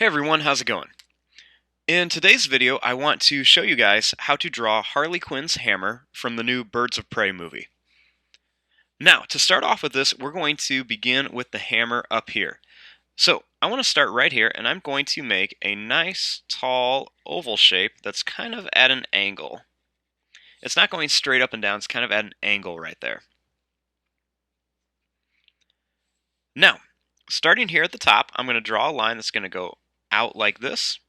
Hey everyone, how's it going? In today's video, I want to show you guys how to draw Harley Quinn's hammer from the new Birds of Prey movie. Now, to start off with this, we're going to begin with the hammer up here. So, I want to start right here, and I'm going to make a nice, tall, oval shape that's kind of at an angle. It's not going straight up and down, it's kind of at an angle right there. Now, starting here at the top, I'm going to draw a line that's going to go out like this.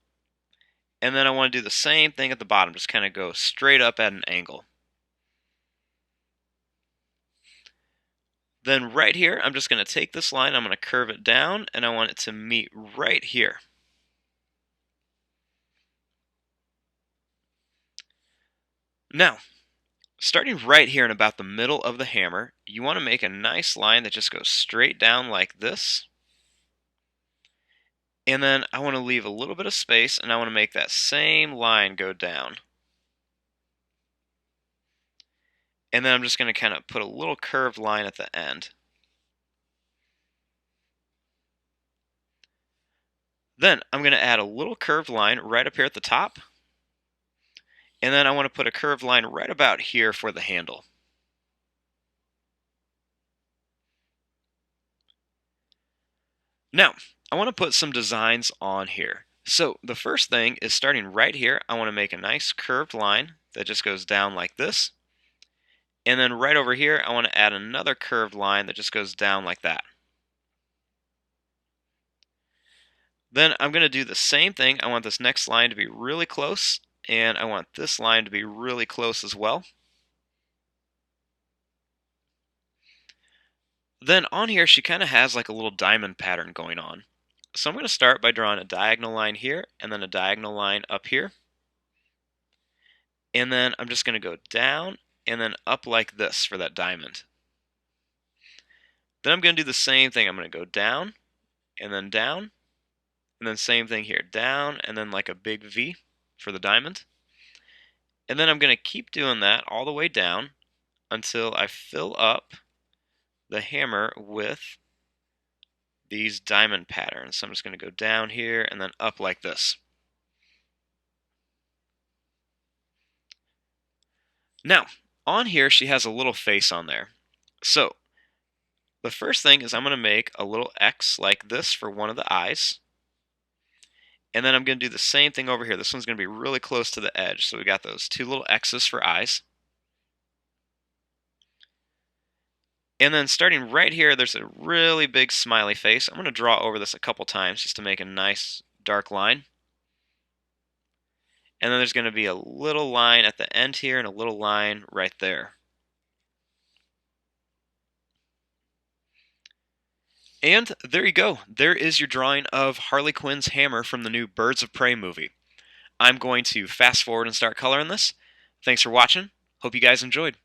And then I want to do the same thing at the bottom, just kind of go straight up at an angle. Then right here, I'm just going to take this line, I'm going to curve it down, and I want it to meet right here. Now, starting right here in about the middle of the hammer, you want to make a nice line that just goes straight down like this. And then I want to leave a little bit of space, and I want to make that same line go down. And then I'm just going to kind of put a little curved line at the end. Then I'm going to add a little curved line right up here at the top. And then I want to put a curved line right about here for the handle. Now, I want to put some designs on here. So the first thing is starting right here, I want to make a nice curved line that just goes down like this. And then right over here, I want to add another curved line that just goes down like that. Then I'm going to do the same thing. I want this next line to be really close, and I want this line to be really close as well. Then on here, she kind of has like a little diamond pattern going on. So I'm going to start by drawing a diagonal line here, and then a diagonal line up here. And then I'm just going to go down and then up like this for that diamond. Then I'm going to do the same thing. I'm going to go down, and then same thing here, down, and then like a big V for the diamond. And then I'm going to keep doing that all the way down until I fill up the hammer with these diamond patterns. So I'm just going to go down here and then up like this. Now, on here she has a little face on there. So the first thing is I'm going to make a little X like this for one of the eyes. And then I'm going to do the same thing over here. This one's going to be really close to the edge. So we got those two little X's for eyes. And then starting right here, there's a really big smiley face. I'm going to draw over this a couple times just to make a nice dark line. And then there's going to be a little line at the end here and a little line right there. And there you go. There is your drawing of Harley Quinn's hammer from the new Birds of Prey movie. I'm going to fast forward and start coloring this. Thanks for watching. Hope you guys enjoyed.